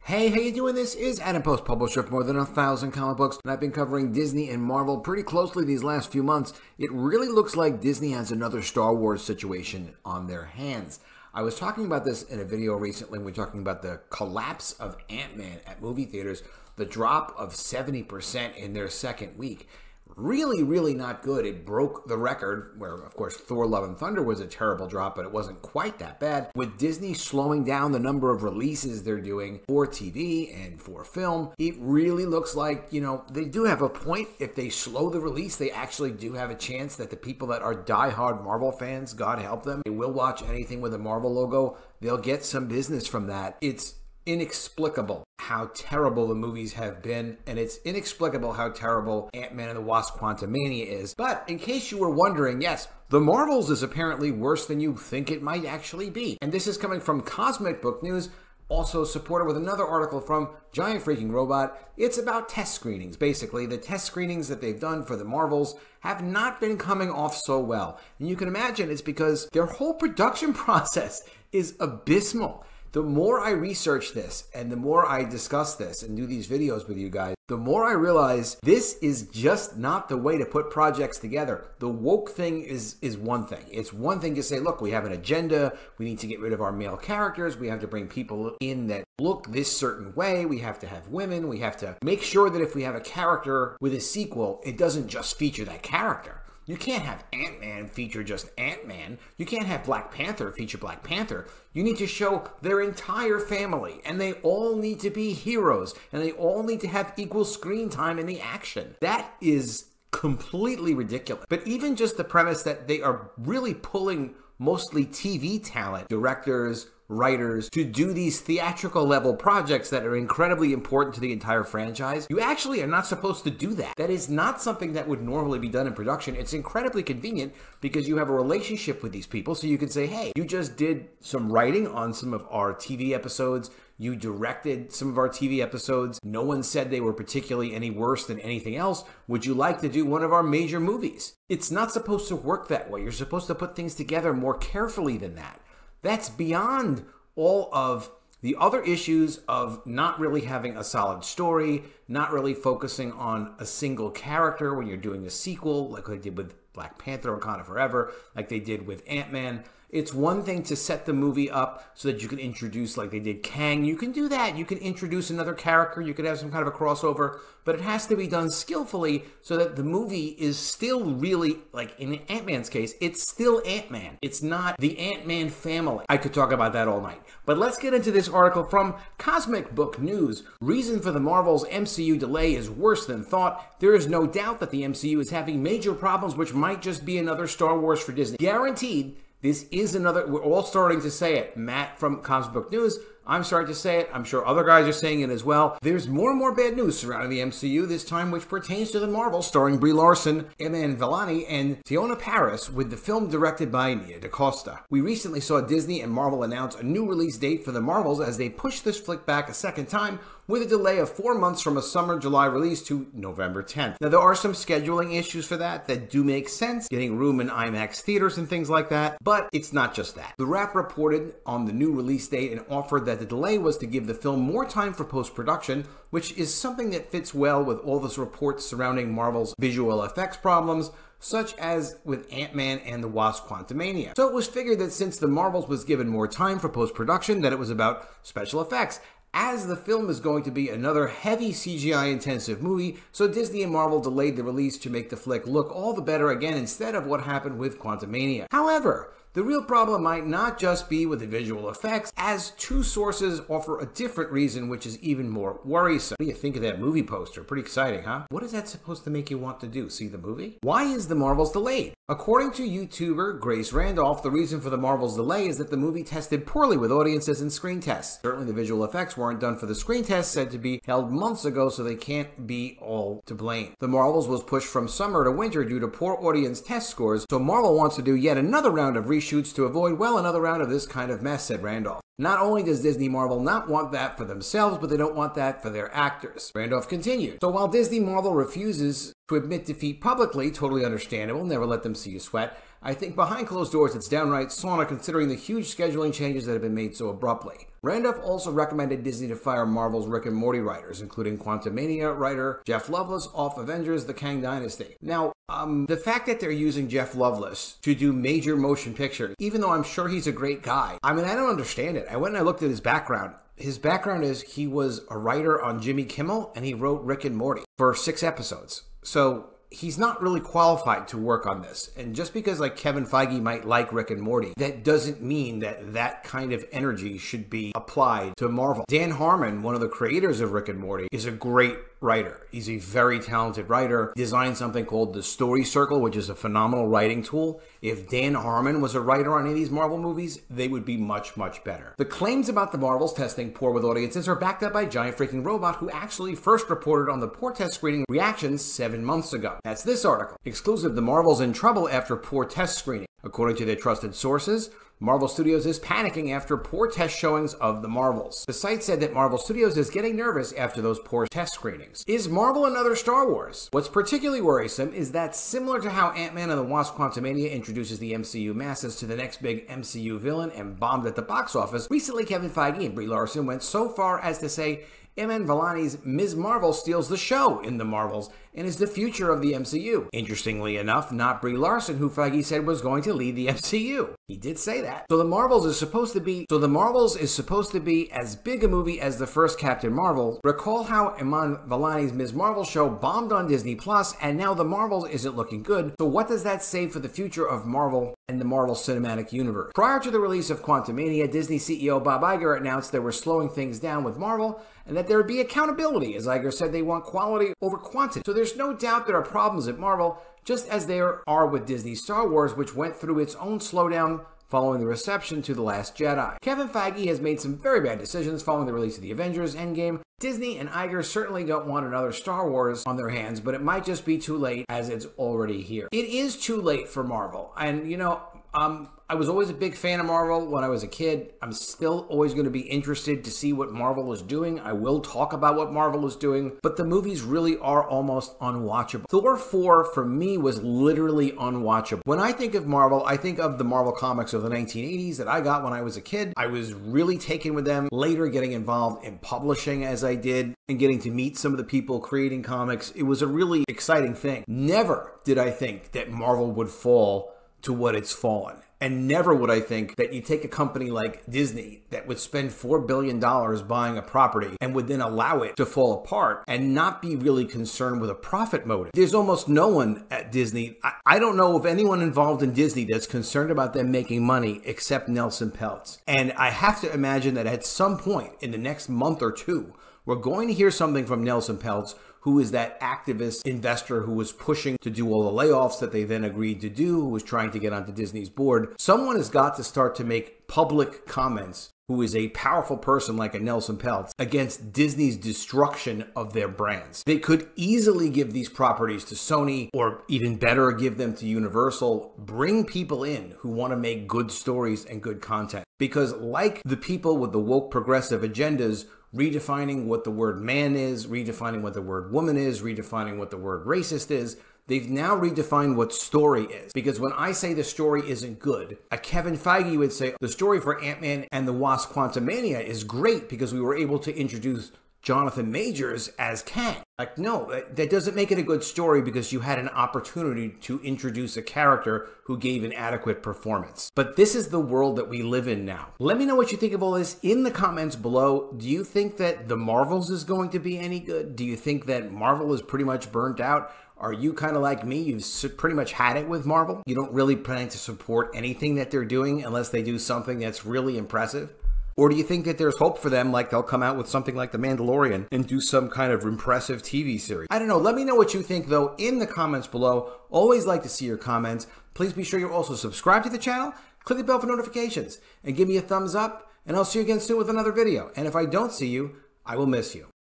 Hey, how you doing? This is Adam Post, publisher of more than 1,000 comic books, and I've been covering Disney and Marvel pretty closely these last few months. It really looks like Disney has another Star Wars situation on their hands. I was talking about this in a video recently. We were talking about the collapse of Ant-Man at movie theaters, the drop of 70% in their second week. Really not good. It broke the record where, of course, Thor Love and Thunder was a terrible drop, but it wasn't quite that bad. With Disney slowing down the number of releases they're doing for TV and for film, it really looks like, they do have a point. If they slow the release, they actually do have a chance that the people that are diehard Marvel fans, God help them, they will watch anything with a Marvel logo. They'll get some business from that. It's inexplicable how terrible the movies have been, and it's inexplicable how terrible Ant-Man and the Wasp: Quantumania is. But in case you were wondering, yes, The Marvels is apparently worse than you think it might actually be. And this is coming from Cosmic Book News, also supported with another article from Giant Freaking Robot. It's about test screenings. Basically, the test screenings that they've done for The Marvels have not been coming off so well. And you can imagine it's because their whole production process is abysmal. The more I research this and the more I discuss this and do these videos with you guys, the more I realize this is just not the way to put projects together. The woke thing is one thing. It's one thing to say, look, we have an agenda. We need to get rid of our male characters. We have to bring people in that look this certain way. We have to have women. We have to make sure that if we have a character with a sequel, it doesn't just feature that character. You can't have Ant-Man feature just Ant-Man. You can't have Black Panther feature Black Panther. You need to show their entire family, and they all need to be heroes, and they all need to have equal screen time in the action. That is completely ridiculous. But even just the premise that they are really pulling mostly TV talent, directors, writers, to do these theatrical level projects that are incredibly important to the entire franchise. You actually are not supposed to do that. That is not something that would normally be done in production. It's incredibly convenient because you have a relationship with these people, so you can say, hey, you just did some writing on some of our TV episodes. You directed some of our TV episodes. No one said they were particularly any worse than anything else. Would you like to do one of our major movies? It's not supposed to work that way. You're supposed to put things together more carefully than that. That's beyond all of the other issues of not really having a solid story, not really focusing on a single character when you're doing a sequel, like they did with Black Panther: Wakanda Forever, like they did with Ant-Man. It's one thing to set the movie up so that you can introduce, like they did Kang. You can do that. You can introduce another character. You could have some kind of a crossover, but it has to be done skillfully so that the movie is still really, like in Ant-Man's case, it's still Ant-Man. It's not the Ant-Man family. I could talk about that all night. But let's get into this article from Cosmic Book News. Reason for the Marvel's MCU delay is worse than thought. There is no doubt that the MCU is having major problems, which might just be another Star Wars for Disney. Guaranteed. This is another, we're all starting to say it. Matt from Cosmic Book News, I'm starting to say it. I'm sure other guys are saying it as well. There's more and more bad news surrounding the MCU, this time which pertains to the Marvels, starring Brie Larson, Iman, Vellani, and Fiona Paris, with the film directed by Nia DaCosta. We recently saw Disney and Marvel announce a new release date for the Marvels as they pushed this flick back a second time, with a delay of 4 months from a summer July release to November 10th. Now, there are some scheduling issues for that do make sense, getting room in IMAX theaters and things like that, but it's not just that. The Wrap reported on the new release date and offered that the delay was to give the film more time for post-production, which is something that fits well with all those reports surrounding Marvel's visual effects problems, such as with Ant-Man and the Wasp: Quantumania. So it was figured that since the Marvels was given more time for post-production, that it was about special effects. As the film is going to be another heavy CGI-intensive movie, so Disney and Marvel delayed the release to make the flick look all the better again instead of what happened with Quantumania. However, the real problem might not just be with the visual effects, as two sources offer a different reason, which is even more worrisome. What do you think of that movie poster? Pretty exciting, huh? What is that supposed to make you want to do? See the movie? Why is the Marvels delayed? According to YouTuber Grace Randolph, the reason for the Marvels delay is that the movie tested poorly with audiences in screen tests. Certainly the visual effects weren't done for the screen tests, said to be held months ago, so they can't be all to blame. The Marvels was pushed from summer to winter due to poor audience test scores, so Marvel wants to do yet another round of reshoots to avoid, well, another round of this kind of mess, said Randolph. Not only does Disney Marvel not want that for themselves, but they don't want that for their actors. Randolph continued. So while Disney Marvel refuses To admit defeat publicly, totally understandable, never let them see you sweat. I think behind closed doors it's downright sauna considering the huge scheduling changes that have been made so abruptly. Randolph also recommended Disney to fire Marvel's Rick and Morty writers, including Quantumania writer Jeff Loveless off Avengers: The Kang Dynasty. Now, the fact that they're using Jeff Loveless to do major motion pictures, even though I'm sure he's a great guy, I mean, I don't understand it. I went and I looked at his background. His background is he was a writer on Jimmy Kimmel and he wrote Rick and Morty for 6 episodes. So he's not really qualified to work on this. And just because like Kevin Feige might like Rick and Morty, that doesn't mean that that kind of energy should be applied to Marvel. Dan Harmon, one of the creators of Rick and Morty, is a great writer. He's a very talented writer. He designed something called the Story Circle, which is a phenomenal writing tool. If Dan Harmon was a writer on any of these Marvel movies, they would be much, much better. The claims about the Marvels testing poor with audiences are backed up by Giant Freaking Robot, who actually first reported on the poor test screening reactions 7 months ago. That's this article. Exclusive: The Marvels in trouble after poor test screening. According to their trusted sources, Marvel Studios is panicking after poor test showings of The Marvels. The site said that Marvel Studios is getting nervous after those poor test screenings. Is Marvel another Star Wars? What's particularly worrisome is that, similar to how Ant-Man and the Wasp: Quantumania introduces the MCU masses to the next big MCU villain and bombed at the box office, recently Kevin Feige and Brie Larson went so far as to say Iman Vellani's Ms. Marvel steals the show in The Marvels and is the future of the MCU. Interestingly enough, not Brie Larson, who Feige said was going to lead the MCU. He did say that. So The Marvels is supposed to be as big a movie as the first Captain Marvel. Recall how Iman Vellani's Ms. Marvel show bombed on Disney Plus, and now The Marvels isn't looking good. So what does that say for the future of Marvel and the Marvel Cinematic Universe? Prior to the release of Quantumania, Disney CEO Bob Iger announced they were slowing things down with Marvel and that there would be accountability. As Iger said, they want quality over quantity. So there's no doubt there are problems at Marvel, just as there are with Disney Star Wars, which went through its own slowdown following the reception to The Last Jedi. Kevin Feige has made some very bad decisions following the release of the Avengers Endgame. Disney and Iger certainly don't want another Star Wars on their hands, but it might just be too late as it's already here. It is too late for Marvel. And, you know, I was always a big fan of Marvel when I was a kid. I'm still always going to be interested to see what Marvel is doing. I will talk about what Marvel is doing, but the movies really are almost unwatchable. Thor 4 for me was literally unwatchable. When I think of Marvel, I think of the Marvel comics of the 1980s that I got when I was a kid. I was really taken with them. Later getting involved in publishing as I did and getting to meet some of the people creating comics. It was a really exciting thing. Never did I think that Marvel would fall to what it's fallen. And never would I think that you take a company like Disney that would spend $4 billion buying a property and would then allow it to fall apart and not be really concerned with a profit motive. There's almost no one at Disney. I don't know of anyone involved in Disney that's concerned about them making money except Nelson Peltz. And I have to imagine that at some point in the next month or two, we're going to hear something from Nelson Peltz, who is that activist investor who was pushing to do all the layoffs that they then agreed to do, who was trying to get onto Disney's board. Someone has got to start to make public comments, who is a powerful person like a Nelson Peltz, against Disney's destruction of their brands. They could easily give these properties to Sony, or even better, give them to Universal. Bring people in who want to make good stories and good content. Because like the people with the woke progressive agendas, redefining what the word man is, redefining what the word woman is, redefining what the word racist is, they've now redefined what story is. Because when I say the story isn't good, a Kevin Feige would say the story for Ant-Man and the Wasp: Quantumania is great because we were able to introduce Jonathan Majors as Kang. Like, no, that doesn't make it a good story because you had an opportunity to introduce a character who gave an adequate performance. But this is the world that we live in now. Let me know what you think of all this in the comments below. Do you think that The Marvels is going to be any good? Do you think that Marvel is pretty much burnt out? Are you kind of like me? You've pretty much had it with Marvel. You don't really plan to support anything that they're doing unless they do something that's really impressive? Or do you think that there's hope for them, like they'll come out with something like The Mandalorian and do some kind of impressive TV series? I don't know. Let me know what you think, though, in the comments below. Always like to see your comments. Please be sure you're also subscribed to the channel, click the bell for notifications, and give me a thumbs up, and I'll see you again soon with another video. And if I don't see you, I will miss you.